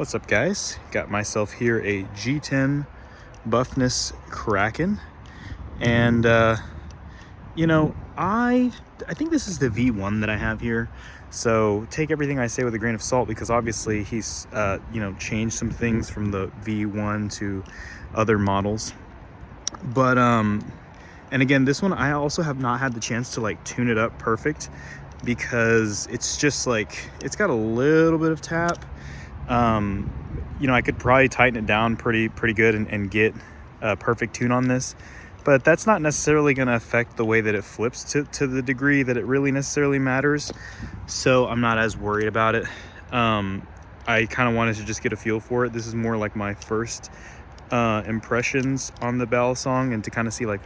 What's up, guys? Got myself here a G10 Buffness Kraken, and I think this is the V1 that I have here. So take everything I say with a grain of salt, because obviously he's changed some things from the V1 to other models. But and again, this one I also have not had the chance to like tune it up perfect, because it's just like it's got a little bit of tap. I could probably tighten it down pretty good and get a perfect tune on this, but that's not necessarily going to affect the way that it flips to the degree that it really necessarily matters. So I'm not as worried about it. I kind of wanted to just get a feel for it. This is more like my first impressions on the Balisong, and to kind of see like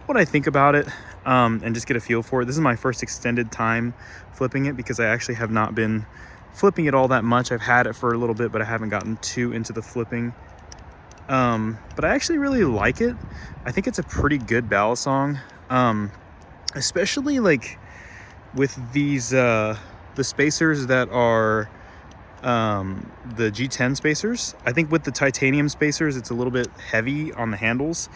what I think about it, and just get a feel for it. This is my first extended time flipping it, because I actually have not been flipping it all that much. I've had it for a little bit, but I haven't gotten too into the flipping. But I actually really like it. I think it's a pretty good Balisong, especially like with these the spacers that are the G10 spacers. I think with the titanium spacers, it's a little bit heavy on the handles,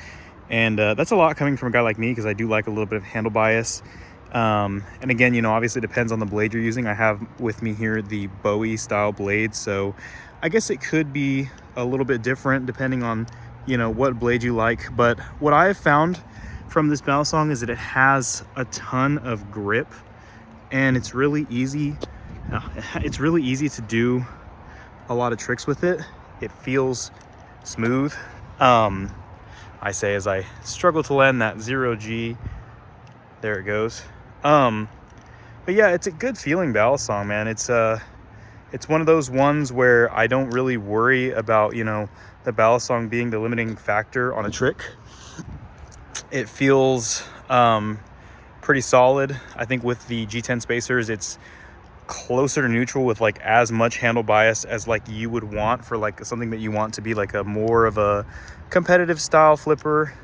and that's a lot coming from a guy like me, because I do like a little bit of handle bias. And again, obviously it depends on the blade you're using. I have with me here the Bowie style blade, so I guess it could be a little bit different depending on what blade you like. But what I have found from this Balisong is that it has a ton of grip, and it's really easy to do a lot of tricks with it. It feels smooth, I say, as I struggle to land that 0G. There it goes. But yeah, it's a good feeling Balisong, man. It's one of those ones where I don't really worry about, the Balisong being the limiting factor on a trick. It feels pretty solid. I think with the G10 spacers, it's closer to neutral with like as much handle bias as like you would want for like something that you want to be like a more of a competitive style flipper.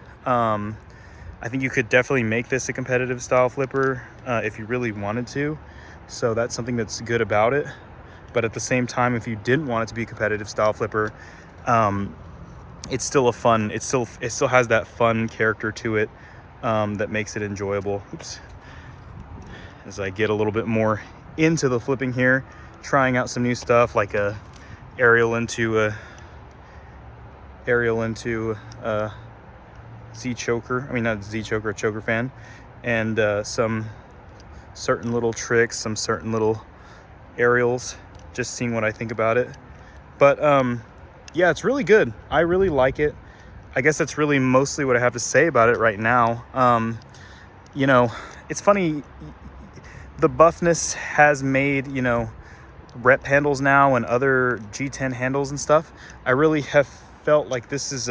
I think you could definitely make this a competitive style flipper if you really wanted to. So that's something that's good about it. But at the same time, if you didn't want it to be a competitive style flipper, it's still it still has that fun character to it that makes it enjoyable. Oops. As I get a little bit more into the flipping here, trying out some new stuff like a aerial into Z choker. I mean, not Z choker, a choker fan, and some certain little tricks, some certain little aerials, just seeing what I think about it. But yeah, it's really good. I really like it. I guess that's really mostly what I have to say about it right now. It's funny, the Buffness has made rep handles now and other G10 handles and stuff. I really have felt like this is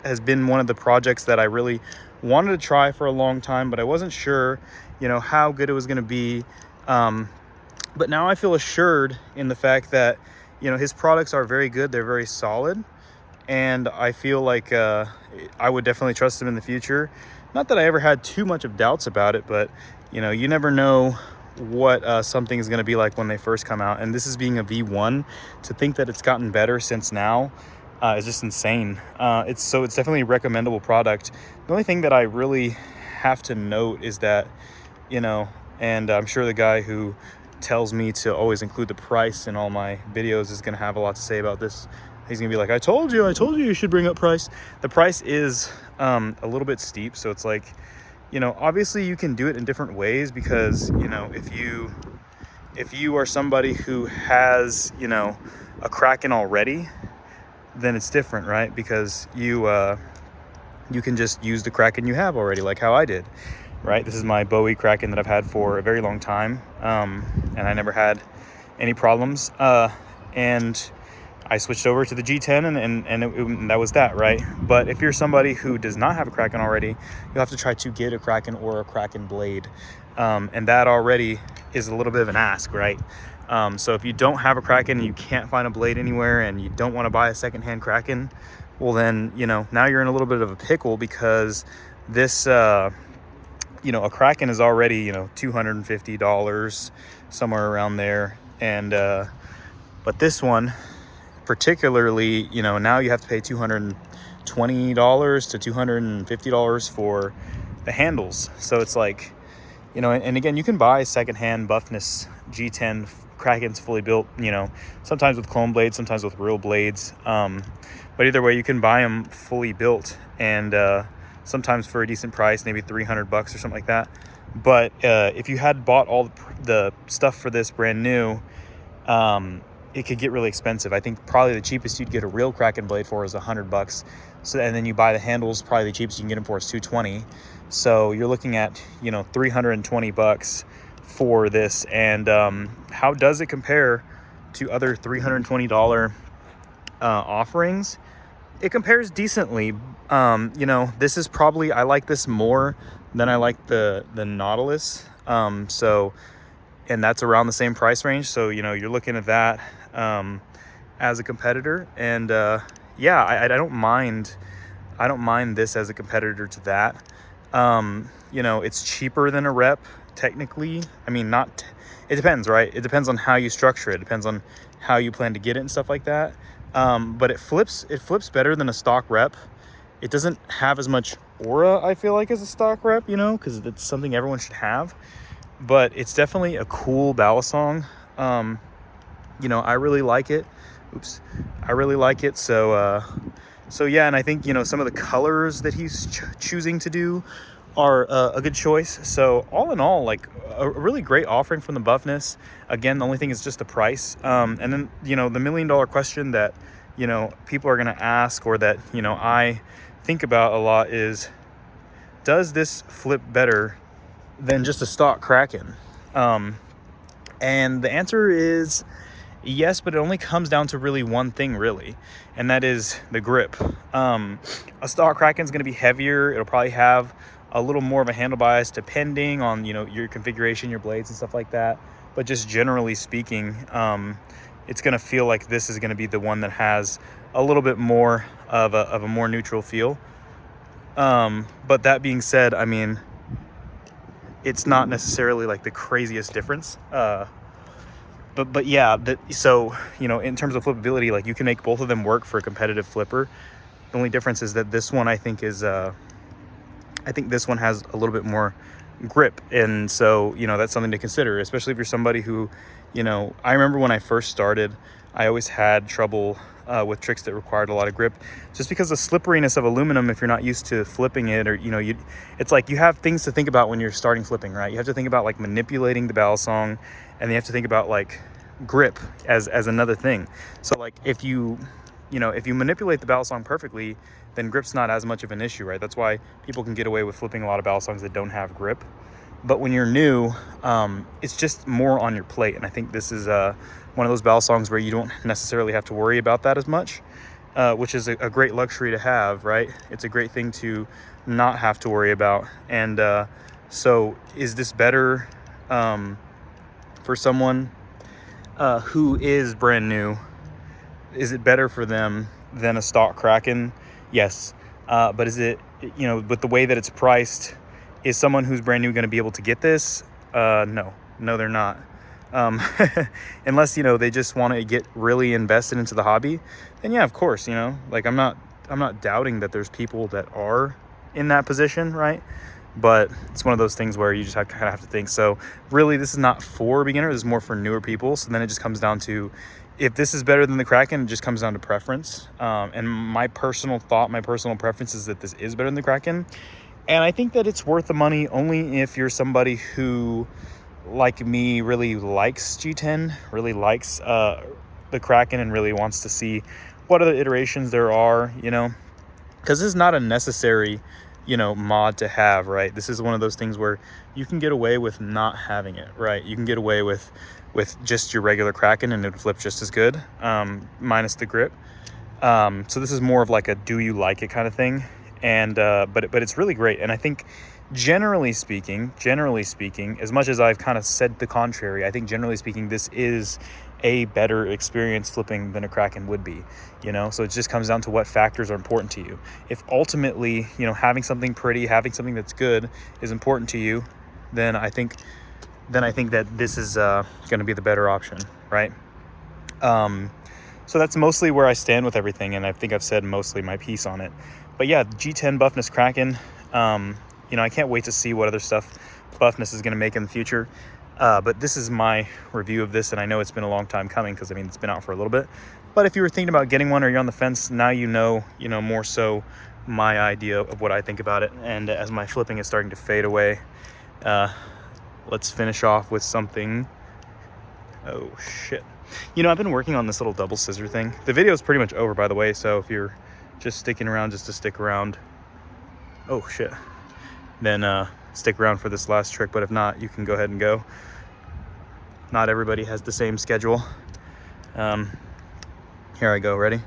has been one of the projects that I really wanted to try for a long time, but I wasn't sure, how good it was going to be. But now I feel assured in the fact that, his products are very good. They're very solid. And I feel like I would definitely trust them in the future. Not that I ever had too much of doubts about it, but, you never know what something is going to be like when they first come out. And this is being a V1, to think that it's gotten better since now is just insane. It's definitely a recommendable product. The only thing that I really have to note is that, and I'm sure the guy who tells me to always include the price in all my videos is going to have a lot to say about this. He's going to be like, I told you you should bring up price. The price is a little bit steep. So it's like, obviously you can do it in different ways, because, if you are somebody who has, a Kraken already, then it's different, right? Because you can just use the Kraken you have already, like how I did, right? This is my Bowie Kraken that I've had for a very long time, and I never had any problems. And I switched over to the G10, and that was that, right? But if you're somebody who does not have a Kraken already, you'll have to try to get a Kraken or a Kraken blade, and that already is a little bit of an ask, right? So if you don't have a Kraken and you can't find a blade anywhere, and you don't want to buy a secondhand Kraken, well then, now you're in a little bit of a pickle, because this, a Kraken is already, $250, somewhere around there. And, but this one particularly, you know, now you have to pay $220 to $250 for the handles. So it's like, you know, and again, you can buy secondhand Buffness G10 Krakens fully built, you know, sometimes with clone blades, sometimes with real blades. But either way, you can buy them fully built, and sometimes for a decent price, maybe $300 or something like that. But if you had bought all the stuff for this brand new, it could get really expensive. I think probably the cheapest you'd get a real Kraken blade for is $100. So, and then you buy the handles, probably the cheapest you can get them for is $220. So you're looking at, you know, $320 for this. And how does it compare to other $320 offerings? It compares decently. You know, this is probably, I like this more than I like the Nautilus. So, and that's around the same price range. So, you know, you're looking at that as a competitor. And yeah, I don't mind this as a competitor to that. You know, it's cheaper than a rep technically. I mean, it depends, right? It depends on how you structure it. It depends on how you plan to get it and stuff like that. But it flips better than a stock rep. It doesn't have as much aura, I feel like, as a stock rep, you know, because it's something everyone should have. But it's definitely a cool balisong. You know, I really like it. I really like it. So yeah, and I think, you know, some of the colors that he's choosing to do are a good choice. So all in all, like a really great offering from the Buffness. Again, the only thing is just the price. And then, you know, the $1 million question that, you know, people are going to ask, or that, you know, I think about a lot is, does this flip better than just a stock Kraken? And the answer is yes, but it only comes down to really one thing, really, and that is the grip. A stock Kraken is going to be heavier. It'll probably have a little more of a handle bias depending on, you know, your configuration, your blades and stuff like that. But just generally speaking, it's going to feel like this is going to be the one that has a little bit more of a more neutral feel. But that being said, I mean, it's not necessarily like the craziest difference. But yeah, so, you know, in terms of flippability, like you can make both of them work for a competitive flipper. The only difference is that this one, I think this one has a little bit more grip. And so, you know, that's something to consider, especially if you're somebody who, you know, I remember when I first started, I always had trouble with tricks that required a lot of grip, just because the slipperiness of aluminum, if you're not used to flipping it, or, you know, it's like you have things to think about when you're starting flipping, right? You have to think about like manipulating the balisong, and you have to think about like grip as another thing. So like if you manipulate the balisong perfectly, then grip's not as much of an issue, right? That's why people can get away with flipping a lot of balisongs that don't have grip. But when you're new, it's just more on your plate. And I think this is one of those balisongs where you don't necessarily have to worry about that as much, which is a great luxury to have, right? It's a great thing to not have to worry about. And so is this better for someone who is brand new? Is it better for them than a stock Kraken? Yes. But is it, you know, with the way that it's priced, is someone who's brand new going to be able to get this? No, they're not. Unless, you know, they just want to get really invested into the hobby, then yeah, of course, you know, like I'm not doubting that there's people that are in that position, right? But it's one of those things where you just kind of have to think. So really, this is not for beginners. This is more for newer people. So then it just comes down to, if this is better than the Kraken, it just comes down to preference. And my personal preference is that this is better than the Kraken. And I think that it's worth the money only if you're somebody who, like me, really likes G10, really likes the Kraken, and really wants to see what other iterations there are, you know, because this is not a necessary, you know, mod to have, right? This is one of those things where you can get away with not having it, right? You can get away with just your regular Kraken and it would flip just as good, minus the grip. So this is more of like a do you like it kind of thing. And but it's really great. And I think generally speaking, as much as I've kind of said the contrary, I think generally speaking, this is a better experience flipping than a Kraken would be, you know? So it just comes down to what factors are important to you. If ultimately, you know, having something pretty, having something that's good is important to you, then I think that this is going to be the better option, right? So that's mostly where I stand with everything, and I think I've said mostly my piece on it. But yeah, G10 Buffness Kraken. You know, I can't wait to see what other stuff Buffness is going to make in the future. But this is my review of this, and I know it's been a long time coming because, I mean, it's been out for a little bit. But if you were thinking about getting one or you're on the fence, now you know more so my idea of what I think about it. And as my flipping is starting to fade away, let's finish off with something. Oh, shit. You know, I've been working on this little double scissor thing. The video is pretty much over, by the way, so if you're just sticking around just to stick around, oh, shit, then stick around for this last trick. But if not, you can go ahead and go. Not everybody has the same schedule. Here I go. Ready?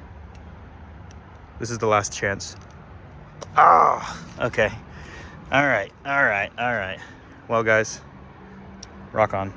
This is the last chance. Ah, okay. All right. Well, guys, rock on.